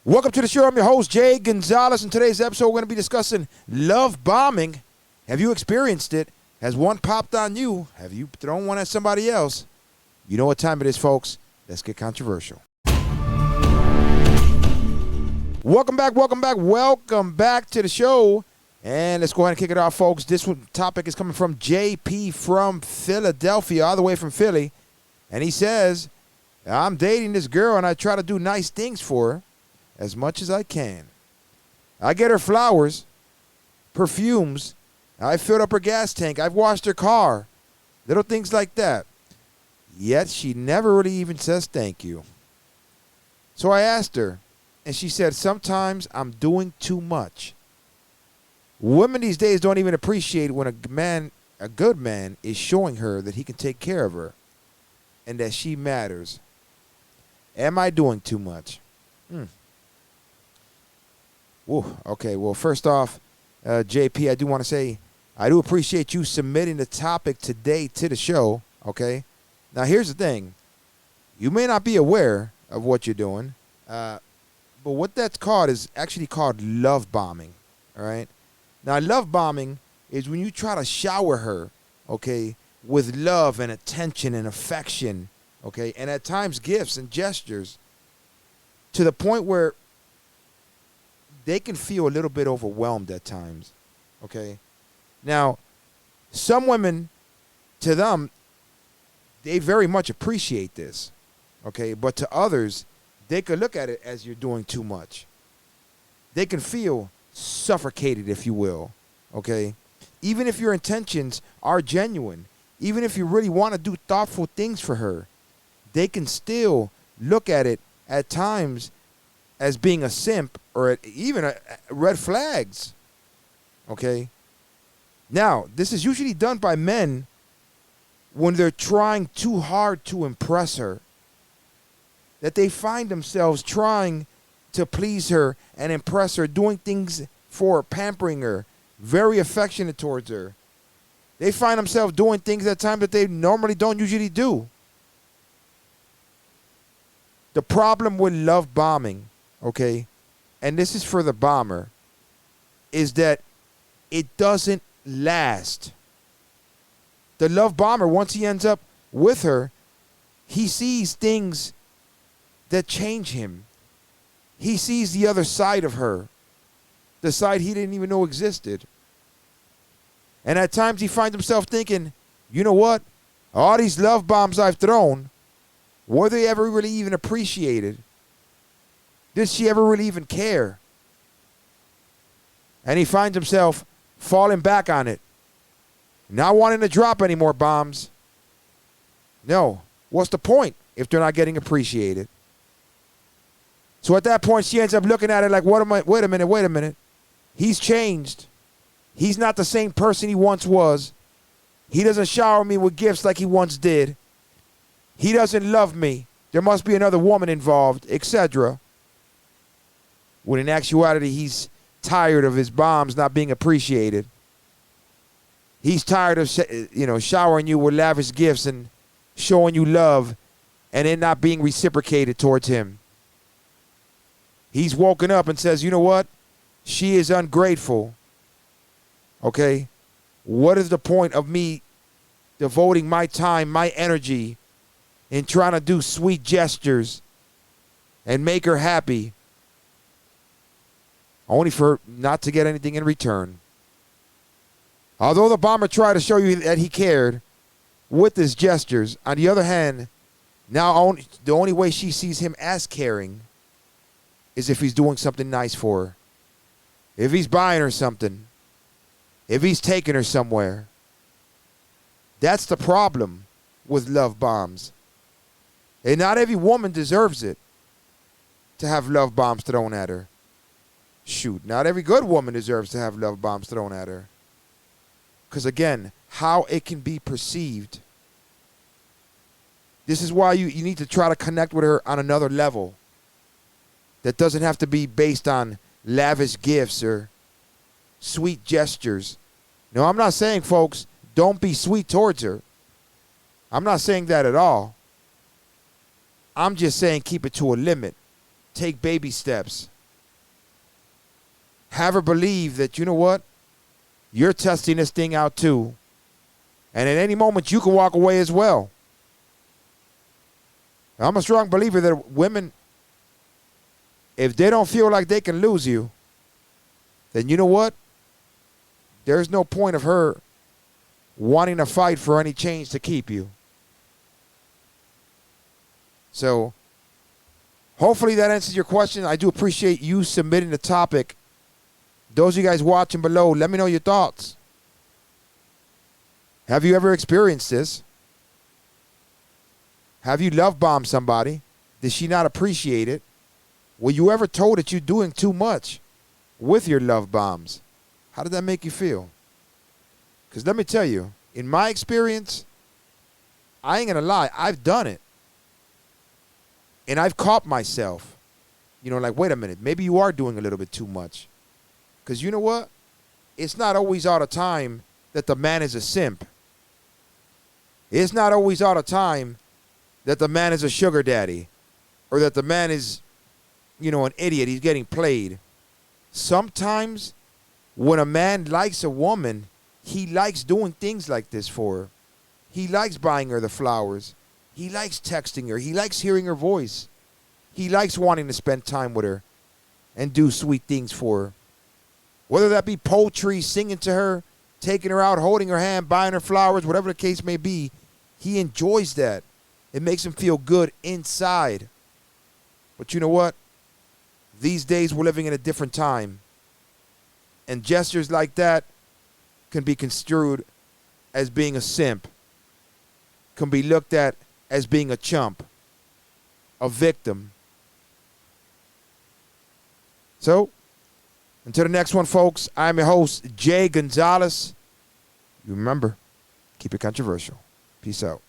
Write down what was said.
Welcome to the show. I'm your host, Jay Gonzalez. In today's episode, we're going to be discussing love bombing. Have you experienced it? Has one popped on you? Have you thrown one at somebody else? You know what time it is, folks. Let's get controversial. Welcome back to the show. And let's go ahead and kick it off, folks. This topic is coming from JP from Philadelphia, all the way from Philly. And he says, I'm dating this girl and I try to do nice things for her as much as I can. I get her flowers, perfumes. I filled up her gas tank. I've washed her car. Little things like that. Yet she never really even says thank you. So I asked her, and she said, sometimes I'm doing too much. Women these days don't even appreciate when a good man is showing her that he can take care of her and that she matters. Am I doing too much? Whoa, okay, well, first off, JP, I do want to say I do appreciate you submitting the topic today to the show, okay? Now, here's the thing. You may not be aware of what you're doing, but what that's called is actually called love bombing, all right? Now, love bombing is when you try to shower her, okay, with love and attention and affection, okay, and at times gifts and gestures to the point where they can feel a little bit overwhelmed at times, okay? Now, some women, to them, they very much appreciate this, okay? But to others, they could look at it as you're doing too much. They can feel suffocated, if you will, okay? Even if your intentions are genuine, even if you really want to do thoughtful things for her, they can still look at it at times as being a simp or even red flags, okay? Now, this is usually done by men when they're trying too hard to impress her, that they find themselves trying to please her and impress her, doing things for her, pampering her, very affectionate towards her. They find themselves doing things at times that they normally don't usually do. The problem with love bombing, okay, and this is for the bomber, is that it doesn't last. The love bomber, once he ends up with her, he sees things that change him. He sees the other side of her, the side he didn't even know existed. And at times he finds himself thinking, you know what? All these love bombs I've thrown, were they ever really even appreciated? Did she ever really even care? And he finds himself falling back on it, not wanting to drop any more bombs. No. What's the point if they're not getting appreciated? So at that point, she ends up looking at it like, wait a minute. He's changed. He's not the same person he once was. He doesn't shower me with gifts like he once did. He doesn't love me. There must be another woman involved, etc. When in actuality, he's tired of his bombs not being appreciated. He's tired of, showering you with lavish gifts and showing you love and it not being reciprocated towards him. He's woken up and says, you know what? She is ungrateful. Okay? What is the point of me devoting my time, my energy, in trying to do sweet gestures and make her happy, only for not to get anything in return? Although the bomber tried to show you that he cared with his gestures, on the other hand, now the only way she sees him as caring is if he's doing something nice for her. If he's buying her something. If he's taking her somewhere. That's the problem with love bombs. And not every woman deserves it to have love bombs thrown at her. Shoot, not every good woman deserves to have love bombs thrown at her. Because again, how it can be perceived. This is why you need to try to connect with her on another level. That doesn't have to be based on lavish gifts or sweet gestures. No, I'm not saying, folks, don't be sweet towards her. I'm not saying that at all. I'm just saying keep it to a limit. take baby steps. Have her believe that, you know what? You're testing this thing out too. And at any moment, you can walk away as well. I'm a strong believer that women, if they don't feel like they can lose you, then you know what? There's no point of her wanting to fight for any change to keep you. So, hopefully that answers your question. I do appreciate you submitting the topic. Those of you guys watching below, let me know your thoughts. Have you ever experienced this? Have you love bombed somebody? Did she not appreciate it? Were you ever told that you're doing too much with your love bombs? How did that make you feel? Because let me tell you, in my experience, I ain't going to lie, I've done it. And I've caught myself, like, wait a minute, maybe you are doing a little bit too much. Because you know what? It's not always all the time that the man is a simp. It's not always all the time that the man is a sugar daddy or that the man is, an idiot. He's getting played. Sometimes when a man likes a woman, he likes doing things like this for her. He likes buying her the flowers. He likes texting her. He likes hearing her voice. He likes wanting to spend time with her and do sweet things for her. Whether that be poetry, singing to her, taking her out, holding her hand, buying her flowers, whatever the case may be, he enjoys that. It makes him feel good inside. But you know what? These days we're living in a different time. And gestures like that can be construed as being a simp, can be looked at as being a chump, a victim. So, until the next one, folks, I'm your host, Jay Gonzalez. You remember, keep it controversial. Peace out.